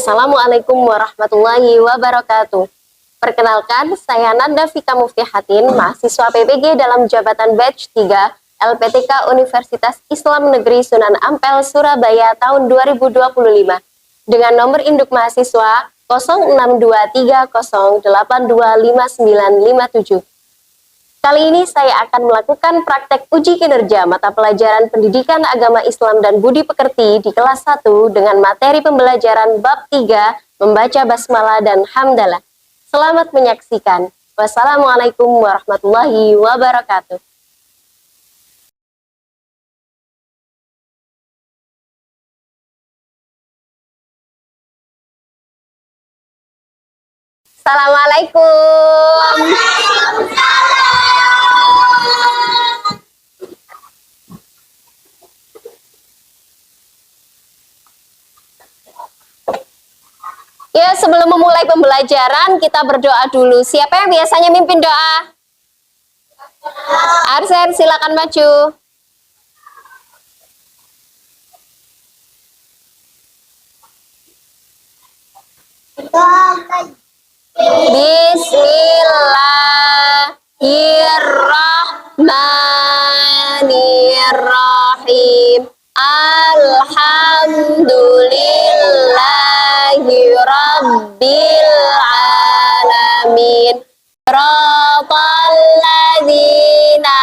Assalamualaikum warahmatullahi wabarakatuh. Perkenalkan, saya Nanda Fika Muftihatin, mahasiswa PPG dalam jabatan Batch 3 LPTK Universitas Islam Negeri Sunan Ampel, Surabaya tahun 2025 dengan nomor induk mahasiswa 0623082597. Kali ini saya akan melakukan praktek uji kinerja mata pelajaran Pendidikan Agama Islam dan Budi Pekerti di kelas 1 dengan materi pembelajaran bab 3 membaca basmalah dan hamdalah. Selamat menyaksikan. Wassalamualaikum warahmatullahi wabarakatuh. Assalamualaikum. Ya, sebelum memulai pembelajaran, kita berdoa dulu. Siapa yang biasanya mimpin doa? Arsen, silakan maju. Bismillahirrahmanirrahim. Alhamdulillahi Rabbil Alamin. Siratal ladzina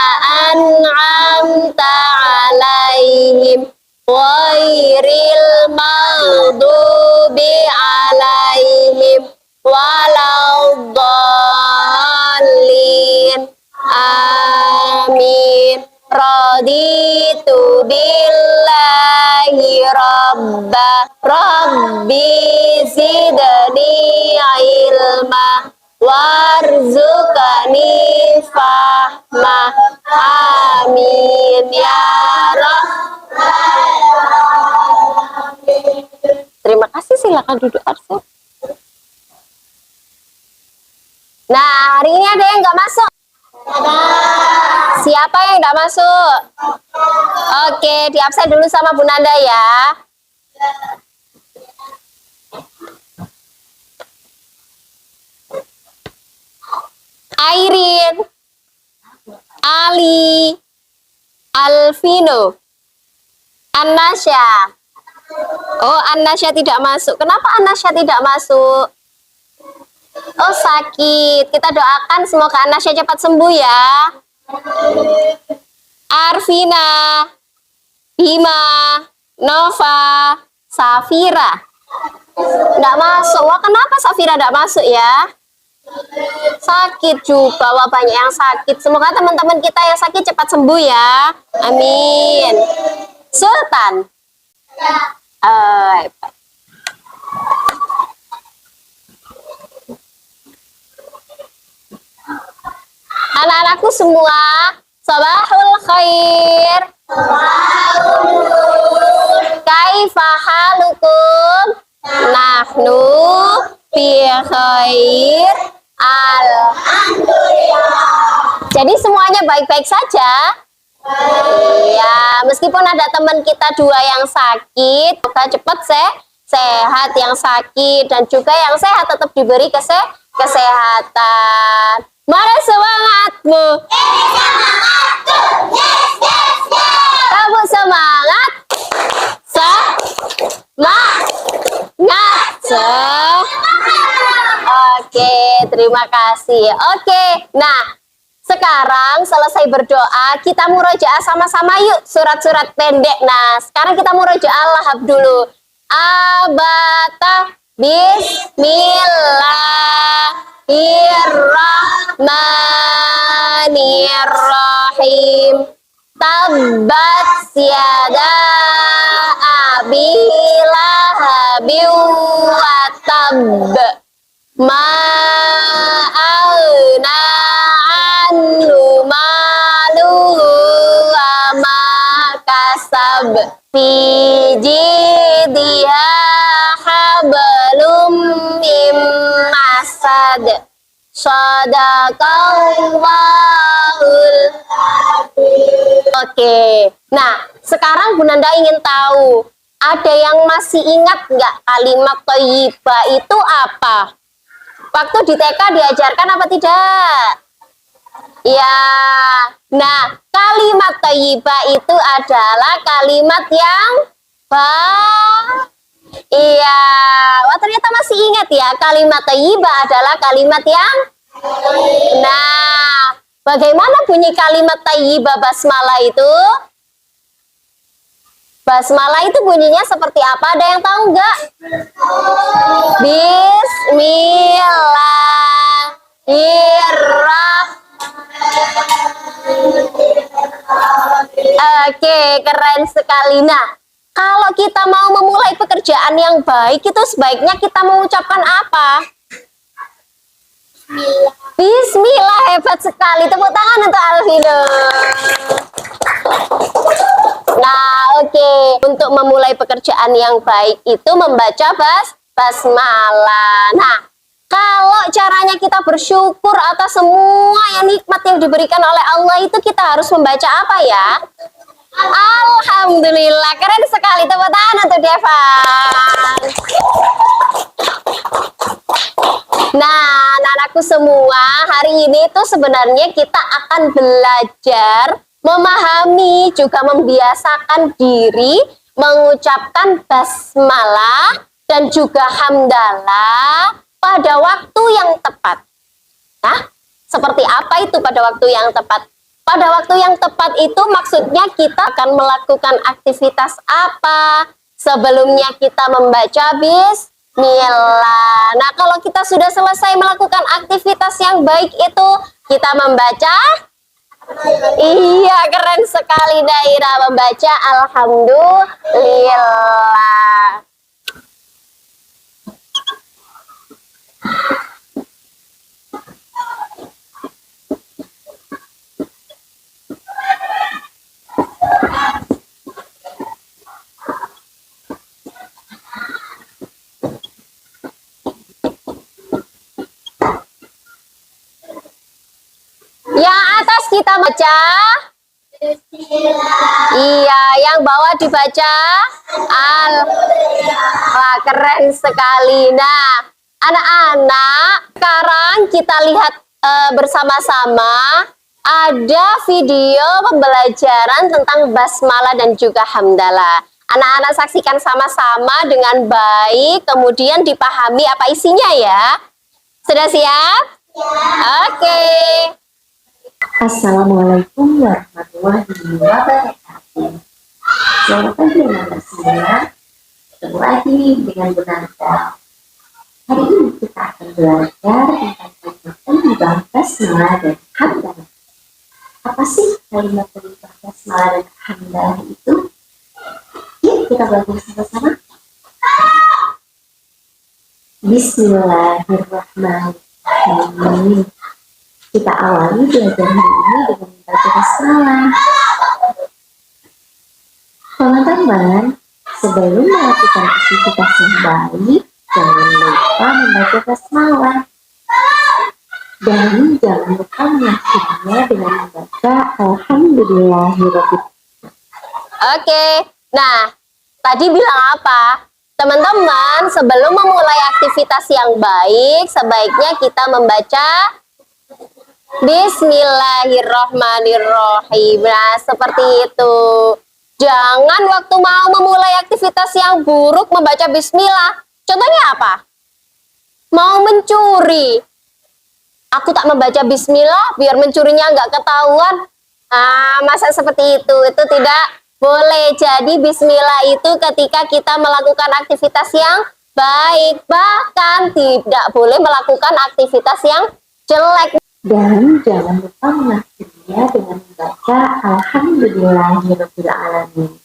an'amta 'alaihim ghairil maghdubi 'alaihim waladdallin. Amin. Raditu billahi rabba rabbi zidni ilma warzuqni fahma. Amin ya rabbal alamin. Terima kasih, silakan duduk Arsen. Nah, hari ini ada yang nggak masuk? Ada. Siapa yang nggak masuk? Oke, di absen dulu sama Bu Nanda ya. Airin, Ali, Alvino, Anasya. Oh, Anasya tidak masuk. Kenapa Anasya tidak masuk? Oh, sakit. Kita doakan semoga Anasya cepat sembuh ya. Arvina, Bima, Nova, Safira. Nggak masuk. Wah, kenapa Safira nggak masuk ya? Sakit juga. Wah, banyak yang sakit. Semoga teman-teman kita yang sakit cepat sembuh ya. Amin. Sultan. Anak-anakku semua, sabahul khair. Kaifa halukum? Nahnu fi khair. Alhamdulillah. Jadi semuanya baik-baik saja? Ya, meskipun ada teman kita dua yang sakit, semoga cepat sehat yang sakit, dan juga yang sehat tetap diberi kesehatan. Mana semangatmu? Semangatku. Yes, yes, yes. Kamu semangat? Semangat. Oke, terima kasih. Oke, nah sekarang selesai berdoa, kita murojaah sama-sama yuk surat-surat pendek. Nah, sekarang kita murojaah lahab dulu. Abata Bismillahirrahmanirrahim. Tabbat yada abi lahabin wa tabb. Ma aghna anhu maluhu wa ma kasab. Fi jidha hablum mim masad. Shadaqallahul. Oke. Nah, sekarang Bu Nanda ingin tahu Ada yang masih ingat nggak kalimat thayyibah itu apa? Waktu di TK diajarkan apa tidak? Ya, nah kalimat thayyibah itu adalah kalimat yang iya. Wah ternyata masih ingat ya, kalimat thayyibah adalah kalimat yang nah, bagaimana bunyi kalimat thayyibah basmalah itu? Basmalah itu bunyinya seperti apa? Ada yang tahu nggak? Bismillahirrahmanirrahim. Oke, keren sekali. Nah, kalau kita mau memulai pekerjaan yang baik, itu sebaiknya kita mengucapkan apa? Bismillah, hebat sekali. Tepuk tangan untuk Alvino. Nah, oke. Untuk memulai pekerjaan yang baik itu membaca basmalah. Nah, kalau caranya kita bersyukur atas semua yang nikmat yang diberikan oleh Allah itu kita harus membaca apa ya? Alhamdulillah, keren sekali. Tepuk tangan untuk Devan. Nah, anak-anakku semua, hari ini tuh sebenarnya kita akan belajar memahami juga membiasakan diri mengucapkan basmalah dan juga hamdalah pada waktu yang tepat. Nah, seperti apa itu pada waktu yang tepat? Pada waktu yang tepat itu maksudnya kita akan melakukan aktivitas apa? Sebelumnya kita membaca bismillah. Nah, kalau kita sudah selesai melakukan aktivitas yang baik itu, kita membaca iya, keren sekali Daira membaca alhamdulillah. Yang atas kita baca iya, yang bawah dibaca wah, keren sekali. Nah, anak-anak, sekarang kita lihat bersama-sama ada video pembelajaran tentang basmalah dan juga hamdalah. Anak-anak saksikan sama-sama dengan baik, kemudian dipahami apa isinya ya. Sudah siap? Oke. Assalamualaikum warahmatullahi wabarakatuh. Selamat pagi anak-anak semua. Ketemu lagi dengan Bu Nanda. Hari ini kita akan belajar tentang kalimat basmalah dan hamdalah. Apa sih kalimat basmalah dan hamdalah itu? Yuk kita belajar sama-sama. Bismillahirrahmanirrahim. Kita awali belajar hari ini dengan membaca basmalah. Teman-teman, sebelum melakukan aktivitas yang baik, jangan lupa membaca basmalah. Dan jangan lupa mengakhirinya dengan membaca alhamdulillahirobbil. Oke, nah tadi bilang apa? Teman-teman, sebelum memulai aktivitas yang baik, sebaiknya kita membaca Bismillahirrahmanirrahim. Nah, seperti itu. Jangan waktu mau memulai aktivitas yang buruk membaca bismillah. Contohnya apa? Mau mencuri. Aku tak membaca bismillah biar mencurinya nggak ketahuan. Ah, masa seperti itu? Itu tidak boleh. Jadi bismillah itu ketika kita melakukan aktivitas yang baik. Bahkan tidak boleh melakukan aktivitas yang jelek. Dan jangan lupa mengakhirinya dengan membaca alhamdulillahirabbil alamin.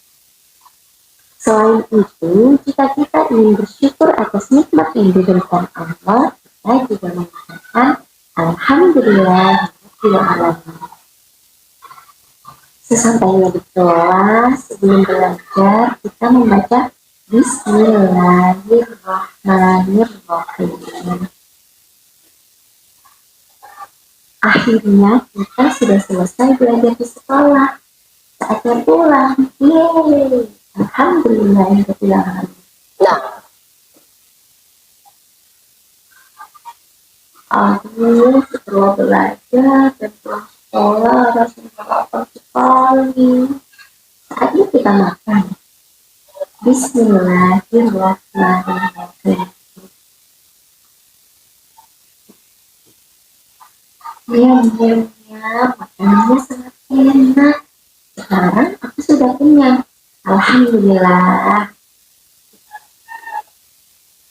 Selain itu, jika kita ingin bersyukur atas nikmat yang diberikan Allah, kita juga mengatakan alhamdulillahirabbil alamin. Sesampainya di kelas, sebelum belajar, kita membaca Bismillahirrahmanirrahim. Akhirnya kita sudah selesai belajar di sekolah. Saatnya pulang. Yeay. Alhamdulillahirabbil alamin. Nah, Aku setelah belajar dan pulang sekolah rasanya lapar sekali. Saatnya kita makan. Bismillahirrahmanirrahim. Diam, makanannya sangat enak. Sekarang aku sudah kenyang. Alhamdulillah.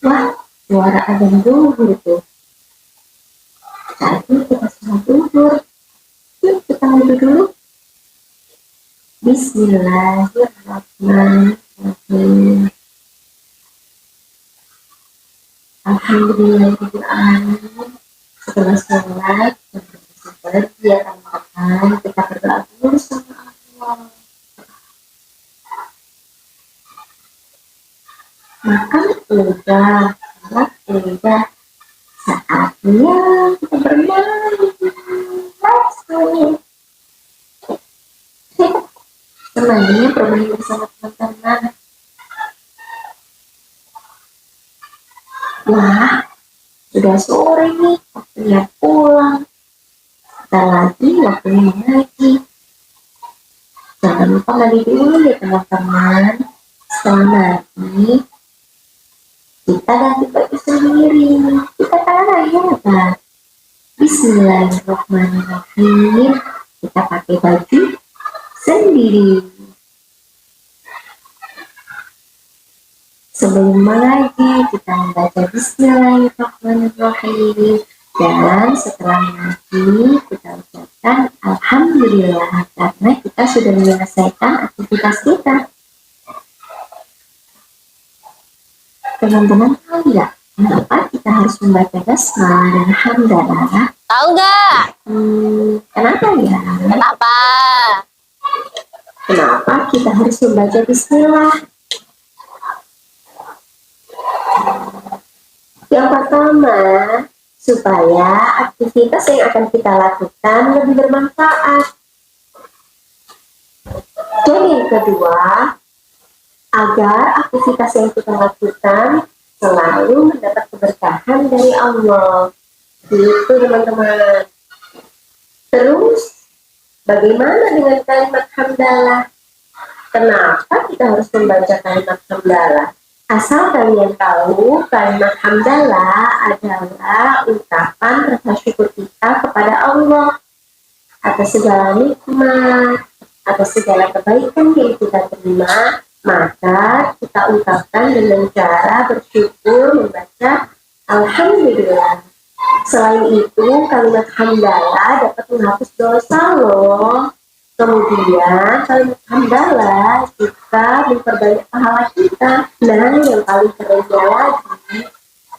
Wah, suara azan zuhur itu. Saatnya kita sholat zuhur. Yuk kita wudhu dulu. Bismillahirrahmanirrahim. Alhamdulillahirrahmanirrahim. Setelah sholat, dia akan makan, kita berdoa dulu sama Allah. Makan udah, sholat udah, saatnya kita bermain. Let's go. Temannya bermain bersama teman-teman. Wah, sudah sore nih, waktunya pulang. Sebentar lagi waktunya mengaji. Jangan lupa mandi dulu ya teman-teman. Setelah mandi, kita ganti baju sendiri. Kita tanah ya kan? Bismillahirrahmanirrahim. Kita pakai baju sendiri. Sebelum mengaji, kita membaca Bismillahirrahmanirrahim. Dan setelah mengaji, kita ucapkan Alhamdulillah karena kita sudah menyelesaikan aktivitas kita. Teman-teman tahu nggak kenapa kita harus membaca basmalah dan hamdalah? tahu nggak? Kenapa ya? Kenapa? Kenapa kita harus membaca Bismillah? Yang pertama, supaya aktivitas yang akan kita lakukan lebih bermanfaat. Dan yang kedua, agar aktivitas yang kita lakukan selalu mendapat keberkahan dari Allah. Gitu teman-teman. Terus, bagaimana dengan kalimat hamdalah? Kenapa kita harus membaca kalimat hamdalah? Asal kalian tahu, kalimat hamdalah adalah ungkapan rasa syukur kita kepada Allah atas segala nikmat, atas segala kebaikan yang kita terima, maka kita ungkapkan dengan cara bersyukur membaca Alhamdulillah. Selain itu, kalimat hamdalah dapat menghapus dosa loh. Kemudian kalimat hamdalah juga memperbanyak pahala kita. Nah, yang paling kerennya lagi,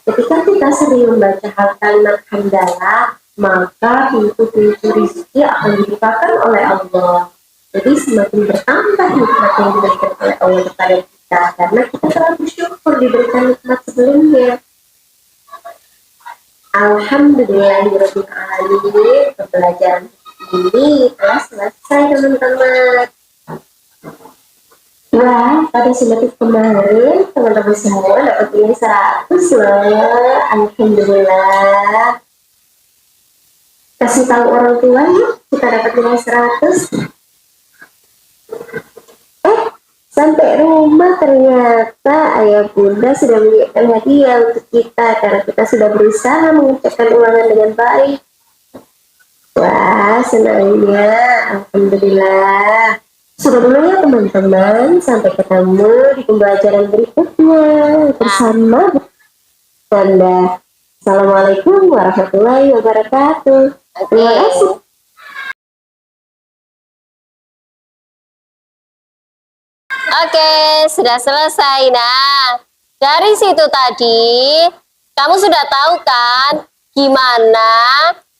ketika kita sering membaca kalimat hamdalah, maka pintu-pintu rezeki akan dibukakan oleh Allah. Jadi semakin bertambah nikmat yang diberikan oleh Allah kepada kita, karena kita telah bersyukur diberikan nikmat sebelumnya. Alhamdulillahirabbil alamin. Pembelajaran ini telah selesai teman-teman. Wah, pada semester kemarin teman-teman semua dapat nilai 100 loh. Alhamdulillah. Kasih tahu orang tua yuk, kita dapat nilai 100. Sampai rumah ternyata ayah bunda sudah menyiapkan hadiah untuk kita karena kita sudah berusaha mengucapkan ulangan dengan baik. Wah, senangnya. Alhamdulillah. Sudah dulu ya teman-teman. Sampai ketemu di pembelajaran berikutnya bersama Bunda. Assalamualaikum warahmatullahi wabarakatuh. Terima kasih. Oke, sudah selesai. Nah, dari situ tadi, kamu sudah tahu kan gimana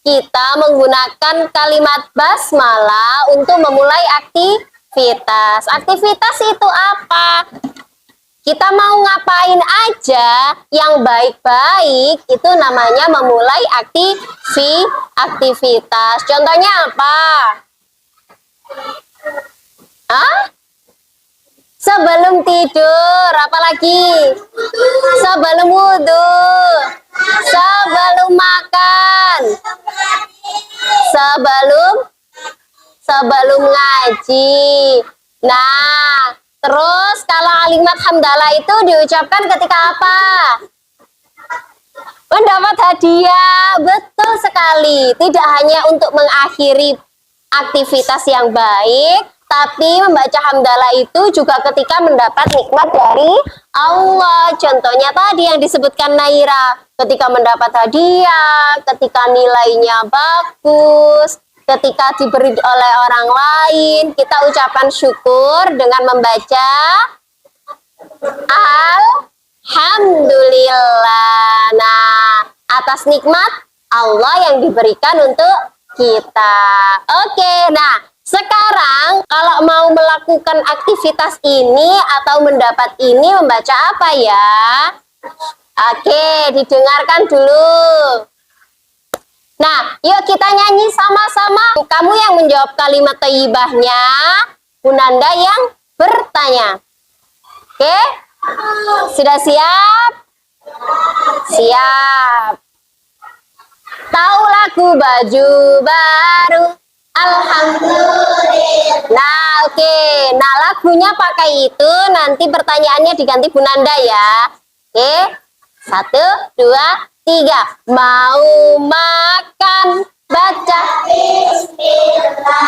kita menggunakan kalimat basmalah untuk memulai aktivitas. Aktivitas itu apa? Kita mau ngapain aja yang baik-baik itu namanya memulai aktivitas. Contohnya apa? Hah? Sebelum tidur, apalagi? Sebelum wudhu, sebelum makan, sebelum ngaji. Nah, terus kalau kalimat hamdalah itu diucapkan ketika apa? Mendapat hadiah, betul sekali. Tidak hanya untuk mengakhiri aktivitas yang baik, tapi membaca hamdalah itu juga ketika mendapat nikmat dari Allah. Contohnya tadi yang disebutkan Naira, ketika mendapat hadiah, ketika nilainya bagus, ketika diberi oleh orang lain, kita ucapan syukur dengan membaca Alhamdulillah. Nah, atas nikmat Allah yang diberikan untuk kita. Oke, nah sekarang kalau mau melakukan aktivitas ini atau mendapat ini membaca apa ya? Oke, didengarkan dulu. Nah, yuk kita nyanyi sama-sama. Kamu yang menjawab kalimat thayyibahnya, Bunanda yang bertanya. Oke? Sudah siap? Siap. Tahu lagu baju baru? Alhamdulillah. Nah, oke. Nah, lagunya pakai itu. Nanti pertanyaannya diganti Bunanda ya. Oke. 1, 2, 3. Mau makan, baca Bismillah.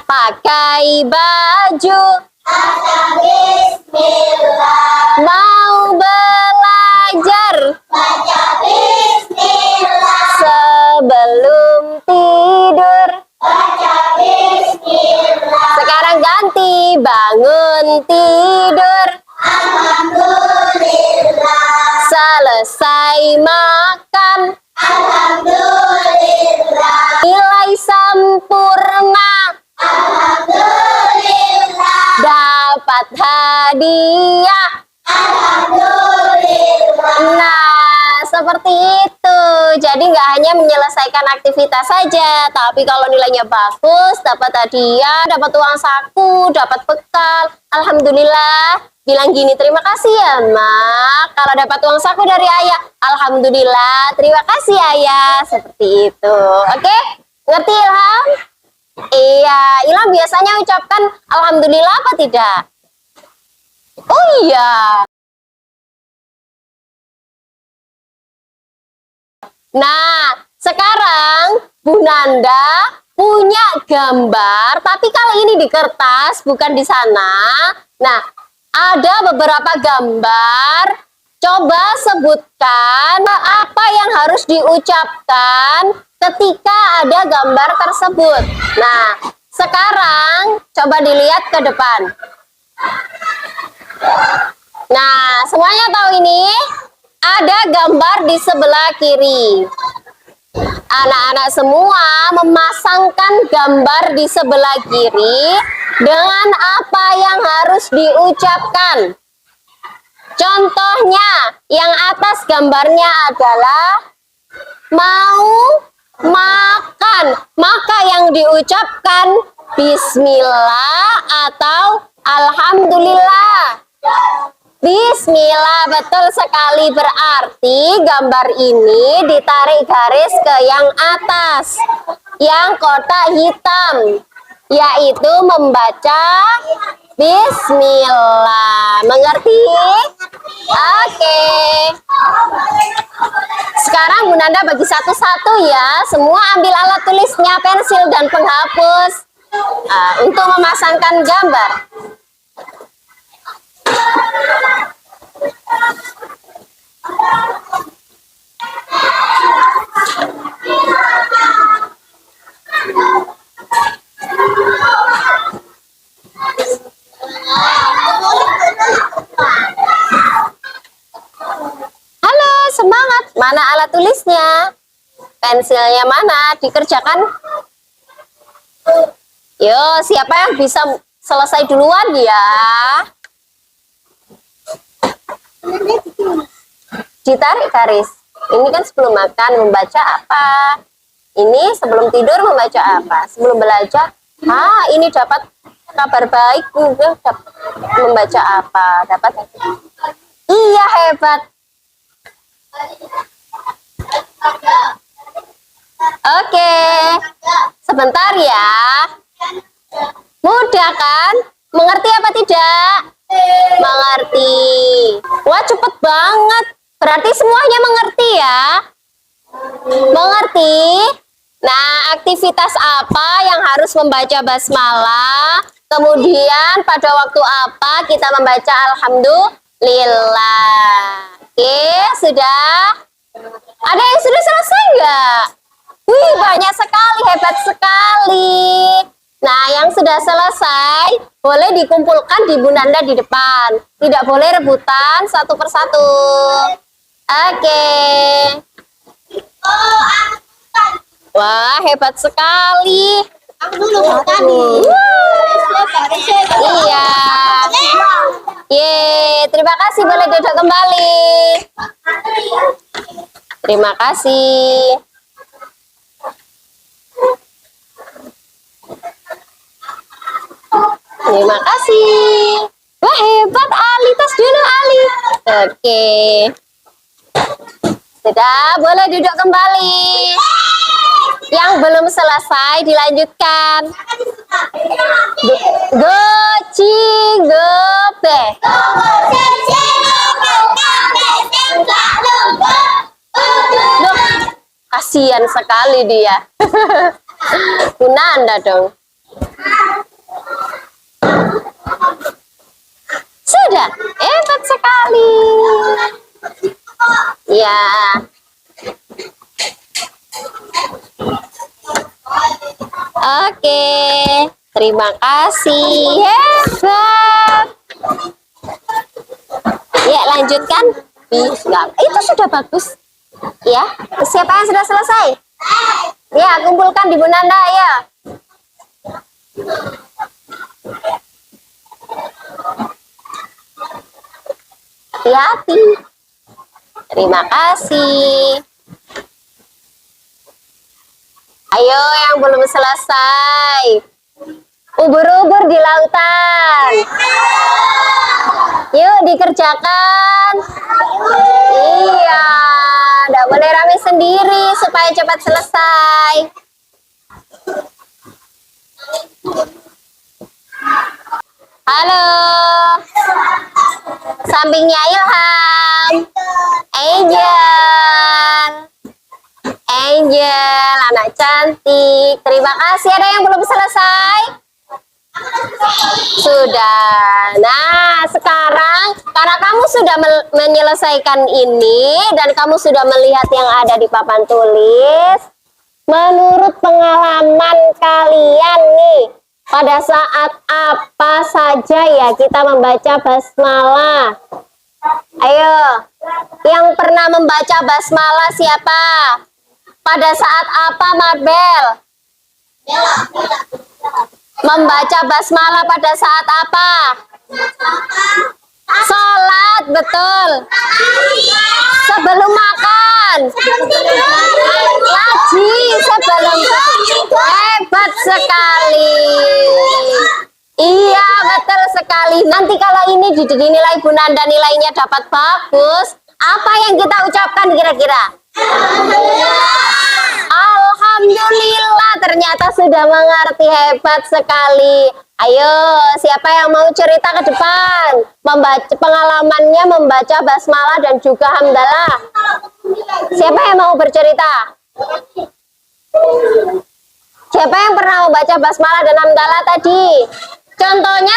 Pakai baju, baca Bismillah. Mau belajar, baca Bismillah. Sebelum tidur, baca Bismillah. Sekarang ganti, bangun tidur, Alhamdulillah. Selesai makan, Alhamdulillah. Nilai sempurna, Alhamdulillah. Dapat hadiah, Alhamdulillah. Nah, seperti itu. Jadi nggak hanya menyelesaikan aktivitas saja, tapi kalau nilainya bagus, dapat hadiah, dapat uang saku, dapat bekal. Alhamdulillah. Bilang gini, terima kasih ya, Mak. Kalau dapat uang saku dari ayah, Alhamdulillah. Terima kasih ayah. Seperti itu. Oke? Ngerti Ilham? Iya, Ilham biasanya ucapkan Alhamdulillah apa tidak? Oh iya. Nah, sekarang Bu Nanda punya gambar, tapi kali ini di kertas, bukan di sana. Nah, ada beberapa gambar. Coba sebutkan apa yang harus diucapkan ketika ada gambar tersebut. Nah, sekarang coba dilihat ke depan. Nah, semuanya tahu ini? Ada gambar di sebelah kiri. Anak-anak semua memasangkan gambar di sebelah kiri dengan apa yang harus diucapkan. Contohnya, yang atas gambarnya adalah mau makan. Maka yang diucapkan Bismillah atau Alhamdulillah. Bismillah, betul sekali. Berarti gambar ini ditarik garis ke yang atas, yang kotak hitam, yaitu membaca Bismillah. Mengerti? Oke. Sekarang Bu Nanda bagi satu-satu ya. Semua ambil alat tulisnya, pensil dan penghapus untuk memasangkan gambar. Halo, semangat. Mana alat tulisnya? Pensilnya mana? Dikerjakan? Yo, siapa yang bisa selesai duluan ya? Ditarik garis. Ini kan sebelum makan membaca apa? Ini sebelum tidur membaca apa? Sebelum belajar, ini dapat kabar baik juga. Membaca apa? Dapat? Iya, hebat. Oke. Sebentar ya. Mudah kan? Mengerti apa tidak? Mengerti. Wah, cepet banget. Berarti semuanya mengerti ya? Mengerti? Nah, aktivitas apa yang harus membaca basmalah? Kemudian pada waktu apa kita membaca alhamdulillah? Oke, sudah? Ada yang sudah selesai nggak? Wih, banyak sekali, hebat sekali. Nah, yang sudah selesai boleh dikumpulkan di Bunanda di depan. Tidak boleh rebutan satu persatu. Oke. Wah, hebat sekali. Aku dulu tadi. Iya. Terima kasih, boleh duduk kembali. Terima kasih. Terima kasih. Wah, hebat Ali. Tas dulu Ali. Oke. Sudah, boleh duduk kembali. Yang belum selesai dilanjutkan. Goci, gope. Loh, kasihan sekali dia. Kunanda dong. Sudah, hebat sekali. Ya. Oke, terima kasih. Hebat. Ya, lanjutkan. Itu sudah bagus. Ya, siapa yang sudah selesai? Ya, kumpulkan di Bunanda ya. Hati-hati. Terima kasih. Ayo yang belum selesai. Ubur-ubur di lautan. Yuk dikerjakan. Iya, nggak boleh rame sendiri supaya cepat selesai. Halo. Sampingnya Ilham. Angel, anak cantik. Terima kasih. Ada yang belum selesai? Sudah. Nah, sekarang karena kamu sudah menyelesaikan ini dan kamu sudah melihat yang ada di papan tulis, menurut pengalaman kalian nih, pada saat apa saja ya kita membaca basmalah? Ayo, yang pernah membaca basmalah siapa? Pada saat apa, Marbel? Membaca basmalah pada saat apa? Sholat, betul. Sebelum makan. Ngaji sebelum. Hebat sekali. Iya, betul sekali. Nanti kalau ini dinilai Bunanda nilainya dapat bagus, apa yang kita ucapkan kira-kira? Alhamdulillah, ternyata sudah mengerti, hebat sekali. Ayo, siapa yang mau cerita ke depan? Membaca pengalamannya membaca basmalah dan juga hamdalah. Siapa yang mau bercerita? Siapa yang pernah membaca basmalah dan hamdalah tadi? Contohnya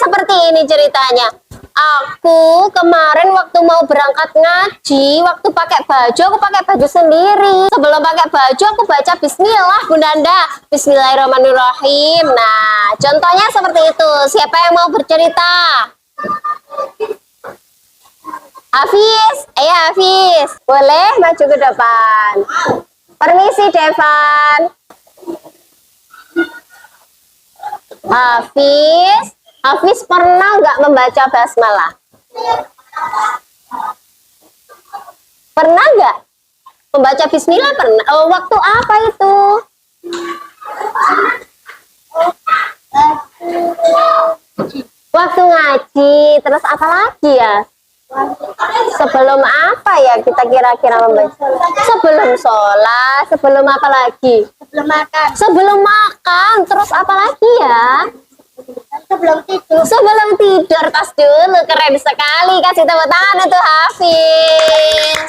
seperti ini ceritanya. Aku kemarin waktu mau berangkat ngaji, waktu pakai baju, aku pakai baju sendiri. Sebelum pakai baju, aku baca bismillah, Bundanda. Bismillahirrahmanirrahim. Nah, contohnya seperti itu. Siapa yang mau bercerita? Hafiz, ayo Hafiz. Boleh maju ke depan. Permisi, Devan. Hafiz pernah nggak membaca basmalah? Pernah nggak? Membaca bismillah pernah? Oh, waktu apa itu? Waktu ngaji, terus apa lagi ya? Sebelum apa ya kita kira-kira membaca? Sebelum sholat, sebelum apa lagi? Sebelum makan, Sebelum makan, terus apa lagi ya? sebelum tidur. Sebelum tidur, tas dulu. Keren sekali, kasih tepuk tangan untuk Hafiz.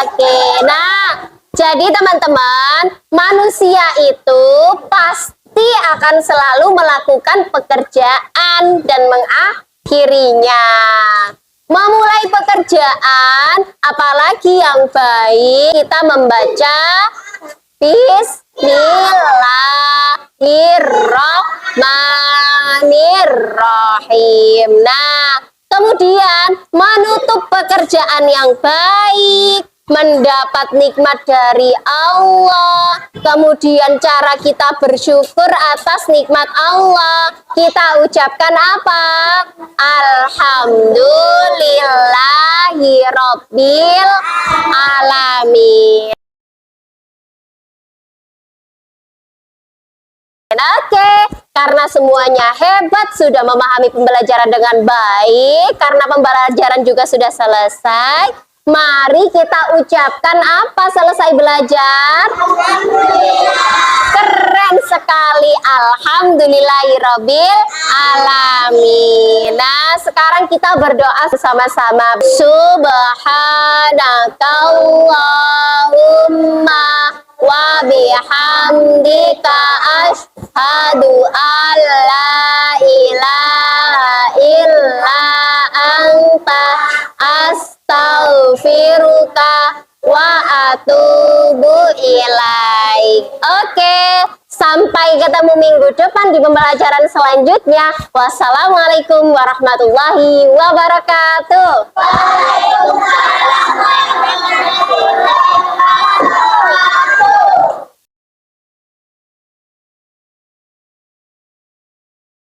Oke, nah jadi teman-teman, manusia itu pasti akan selalu melakukan pekerjaan dan mengakhirinya. Memulai pekerjaan, apalagi yang baik, kita membaca Bismillahirrahmanirrahim. Nah, kemudian menutup pekerjaan yang baik, mendapat nikmat dari Allah. Kemudian cara kita bersyukur atas nikmat Allah, kita ucapkan apa? Alhamdulillahirabbil alamin. Oke, karena semuanya hebat, sudah memahami pembelajaran dengan baik, karena pembelajaran juga sudah selesai, mari kita ucapkan apa selesai belajar? Keren sekali, alhamdulillahirabbil alamin. Nah, sekarang kita berdoa bersama-sama. Subhanakallahumma wa bihamdika asyhadu an la ilaha illa anta astaghfiruka wa atubu ilaik. Oke, sampai ketemu minggu depan di pembelajaran selanjutnya. Wassalamualaikum warahmatullahi wabarakatuh.